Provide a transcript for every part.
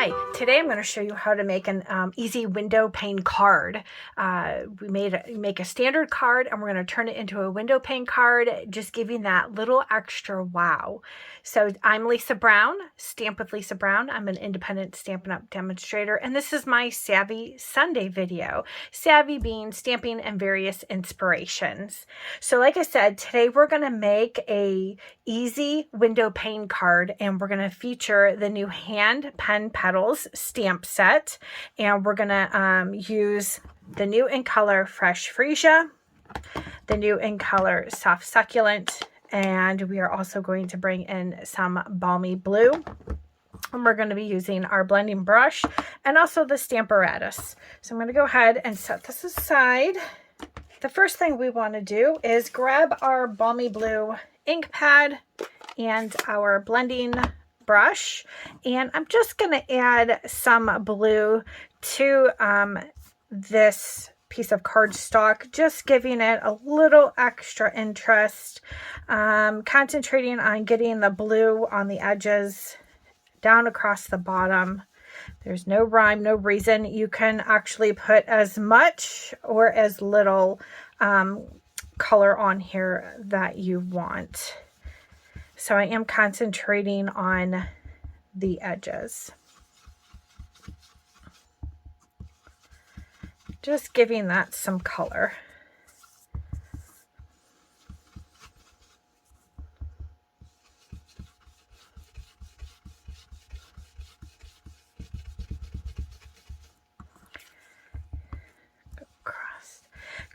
Hi, today I'm going to show you how to make an easy window pane card. We make a standard card and we're going to turn it into a window pane card, just giving that little extra wow. So I'm Lisa Brown, Stamp with Lisa Brown. I'm an independent Stampin' Up! Demonstrator, and this is my SAVI Sunday video. SAVI being stamping and various inspirations. So like I said, today we're going to make a easy window pane card, and we're going to feature the new hand pen petals stamp set, and we're going to use the new in color fresh freesia, the new in color soft succulent, and we are also going to bring in some balmy blue, and we're going to be using our blending brush and also the Stamparatus. So I'm going to go ahead and set this aside. The first thing we want to do is grab our balmy blue ink pad and our blending brush, and I'm just going to add some blue to this piece of cardstock, just giving it a little extra interest, concentrating on getting the blue on the edges down across the bottom. There's no rhyme, no reason. You can actually put as much or as little color on here that you want. So I am concentrating on the edges. Just giving that some color.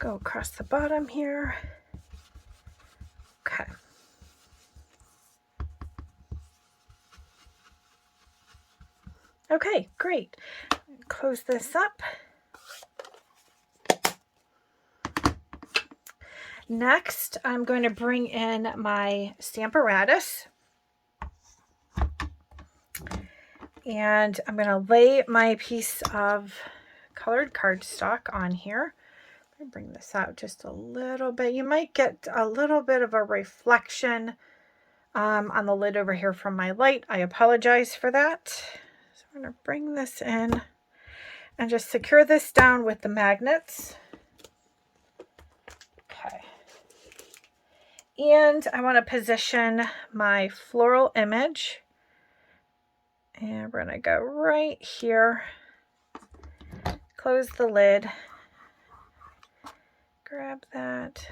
Go across the bottom here. Okay. Okay, great. Close this up. Next, I'm going to bring in my Stamparatus, and I'm going to lay my piece of colored cardstock on here. I'm going to bring this out just a little bit. You might get a little bit of a reflection on the lid over here from my light. I apologize for that. So I'm going to bring this in and just secure this down with the magnets. Okay. And I want to position my floral image, and we're going to go right here, close the lid, grab that,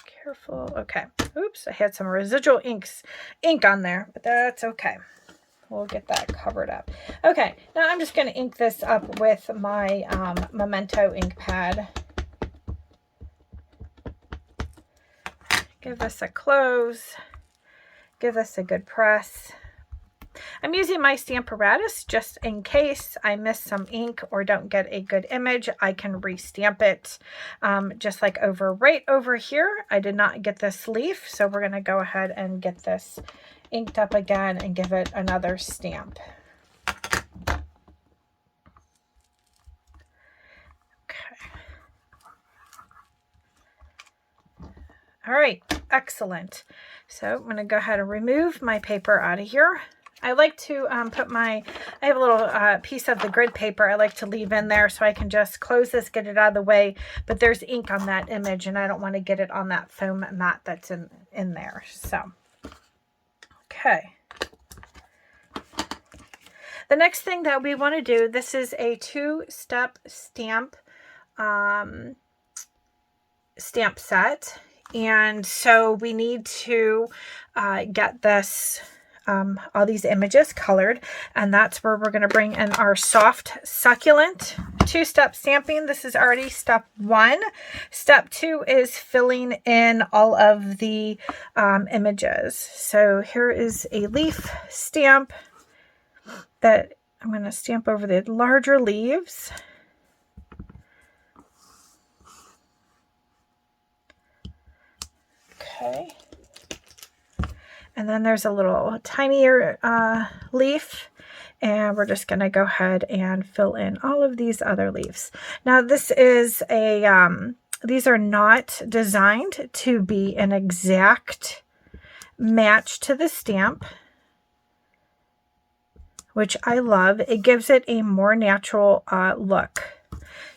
careful. Okay, oops, I had some residual ink on there, but that's okay. We'll get that covered up. Okay, now I'm just going to ink this up with my Memento ink pad. Give this a close, give this a good press. I'm using my Stamparatus just in case I miss some ink or don't get a good image. I can restamp it, just like right over here. I did not get this leaf, so we're going to go ahead and get this inked up again and give it another stamp. All right, excellent. So I'm going to go ahead and remove my paper out of here. I like to I have a little piece of the grid paper I like to leave in there so I can just close this, get it out of the way, but there's ink on that image and I don't want to get it on that foam mat that's in there. So, okay. The next thing that we want to do, this is a two-step stamp set. And so we need to get this, all these images colored, and that's where we're going to bring in our soft succulent two-step stamping. This is already step 1. Step 2 is filling in all of the images. So here is a leaf stamp that I'm going to stamp over the larger leaves. Okay, and then there's a little tinier leaf, and we're just going to go ahead and fill in all of these other leaves. Now this is these are not designed to be an exact match to the stamp. which I love. It gives it a more natural look.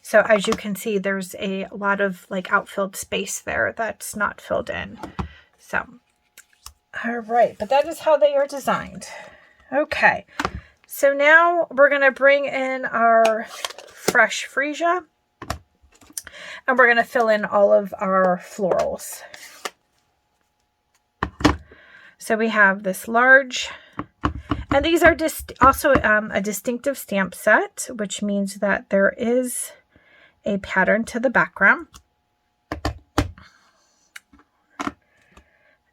So as you can see, there's a lot of like outfilled space there that's not filled in. So, all right, but that is how they are designed. Okay, so now we're gonna bring in our fresh freesia and we're gonna fill in all of our florals. So we have this large, and these are just also a distinctive stamp set, which means that there is a pattern to the background.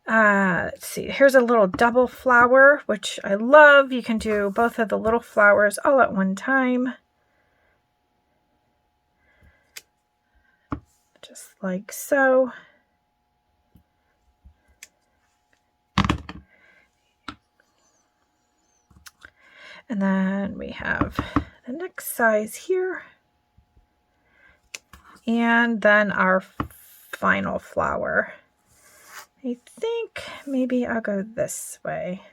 Let's see, here's a little double flower, which I love. You can do both of the little flowers all at one time. Just like so. And then we have the next size here. And then our final flower. I think maybe I'll go this way.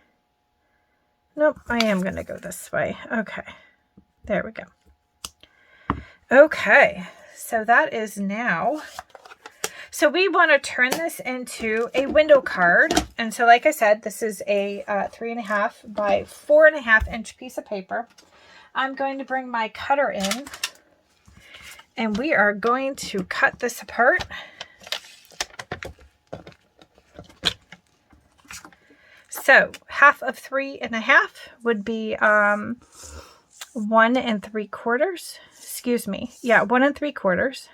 Nope, I am going to go this way. Okay, there we go. Okay, so that is now. So we want to turn this into a window card. And so like I said, this is a 3.5 by 4.5 inch piece of paper. I'm going to bring my cutter in. And we are going to cut this apart. So 1/2 of 3.5 would be 1 3/4. Excuse me. Yeah, 1 3/4.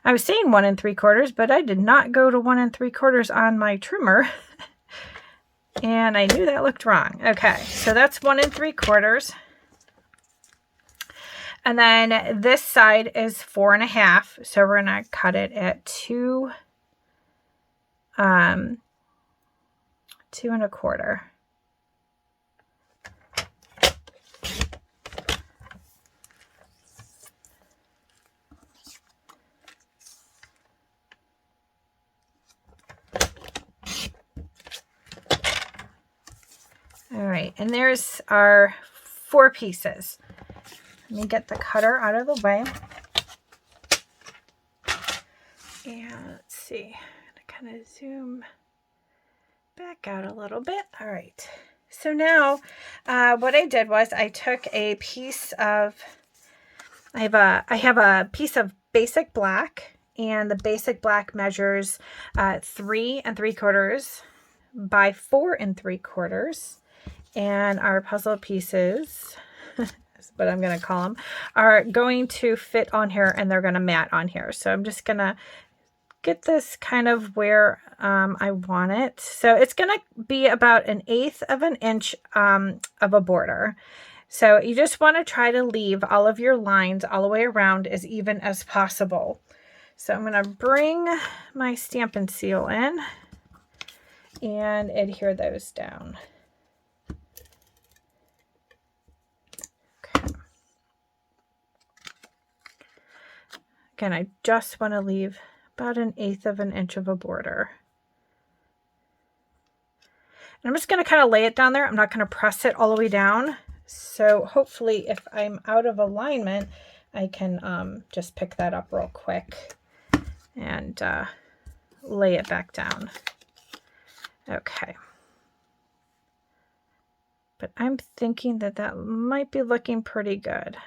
I was saying 1 3/4, but I did not go to 1 3/4 on my trimmer. And I knew that looked wrong. Okay, so that's 1 3/4. And then this side is 4.5. So we're going to cut it at 2 1/4. All right, and there's our 4 pieces. Let me get the cutter out of the way. And let's see, I'm going to kind of zoom back out a little bit. All right. So now what I did was I took a piece of, I have a piece of basic black, and the basic black measures 3 3/4 by 4 3/4. And our puzzle pieces, that's what I'm going to call them, are going to fit on here, and they're going to mat on here. So I'm just going to get this kind of where I want it. So it's going to be about 1/8 of an inch of a border. So you just want to try to leave all of your lines all the way around as even as possible. So I'm going to bring my Stampin' Seal in and adhere those down. Again, I just want to leave about 1/8 of an inch of a border. And I'm just going to kind of lay it down there. I'm not going to press it all the way down. So hopefully if I'm out of alignment, I can just pick that up real quick and lay it back down. Okay. But I'm thinking that that might be looking pretty good.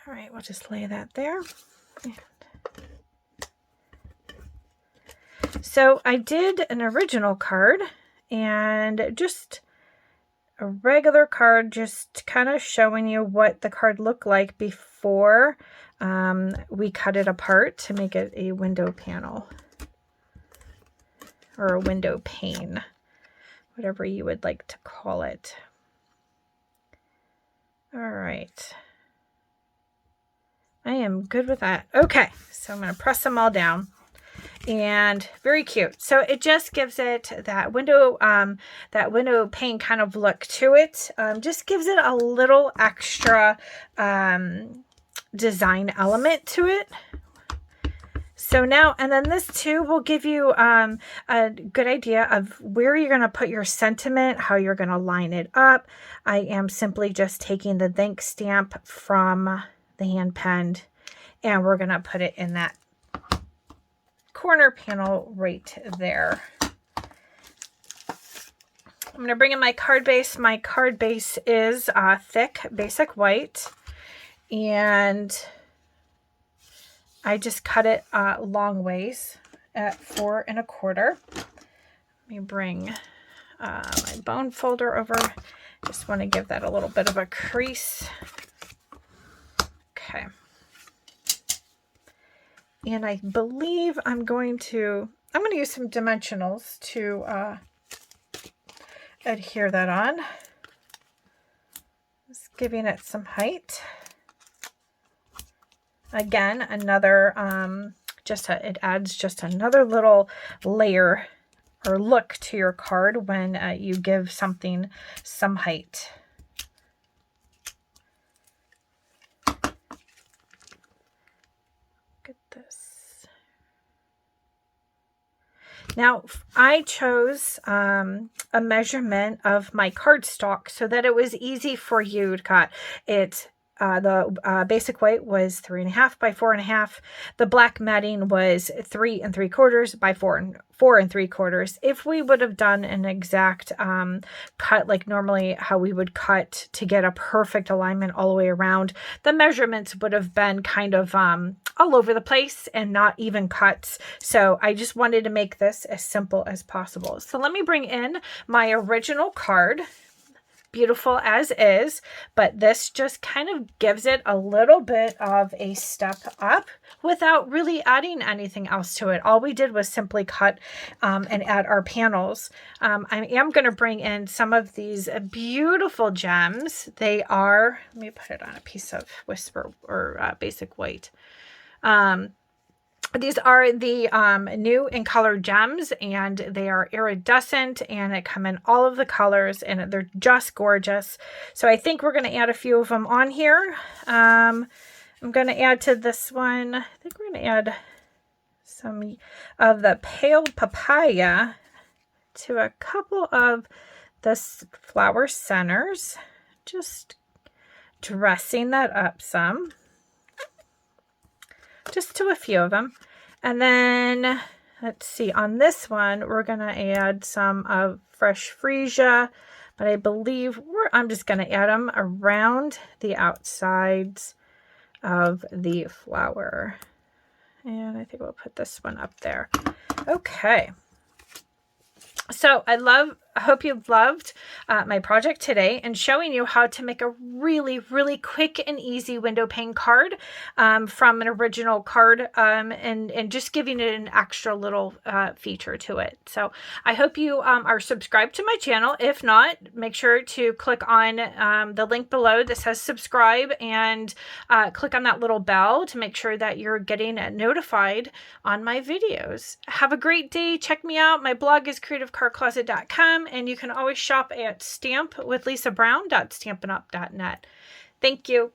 All right, we'll just lay that there. So I did an original card and just a regular card, just kind of showing you what the card looked like before we cut it apart to make it a window panel or a window pane, whatever you would like to call it. All right. I am good with that. Okay, so I'm going to press them all down. And very cute. So it just gives it that window pane kind of look to it. Just gives it a little extra design element to it. So now, and then this too will give you a good idea of where you're going to put your sentiment, how you're going to line it up. I am simply just taking the thank stamp from the hand pen, and we're going to put it in that corner panel right there. I'm going to bring in my card base. My card base is thick, basic white, and I just cut it long ways at 4 1/4. Let me bring my bone folder over. Just want to give that a little bit of a crease. Okay. And I believe I'm going to use some dimensionals to adhere that on. Just giving it some height. Again, another, it adds just another little layer or look to your card when you give something some height. Look at this. Now, I chose a measurement of my cardstock so that it was easy for you to cut. The basic white was 3 1/2 by 4 1/2. The black matting was 3 3/4 by 4 3/4. If we would have done an exact cut, like normally how we would cut to get a perfect alignment all the way around, the measurements would have been kind of all over the place and not even cuts. So I just wanted to make this as simple as possible. So let me bring in my original card. Beautiful as is, but this just kind of gives it a little bit of a step up without really adding anything else to it. All we did was simply cut and add our panels. I am going to bring in some of these beautiful gems. They are, let me put it on a piece of Whisper or Basic White. These are the new in color gems, and they are iridescent, and they come in all of the colors, and they're just gorgeous. So I think we're going to add a few of them on here. I'm going to add to this one, I think we're going to add some of the pale papaya to a couple of the flower centers, just dressing that up some. Just to a few of them. And then, let's see, on this one, we're going to add some of fresh freesia, but I believe I'm just going to add them around the outsides of the flower. And I think we'll put this one up there. Okay. So I hope you loved my project today and showing you how to make a really, really quick and easy window pane card from an original card and just giving it an extra little feature to it. So I hope you are subscribed to my channel. If not, make sure to click on the link below that says subscribe and click on that little bell to make sure that you're getting notified on my videos. Have a great day. Check me out. My blog is creativecardcloset.com. And you can always shop at stampwithlisabrown.stampinup.net. Thank you.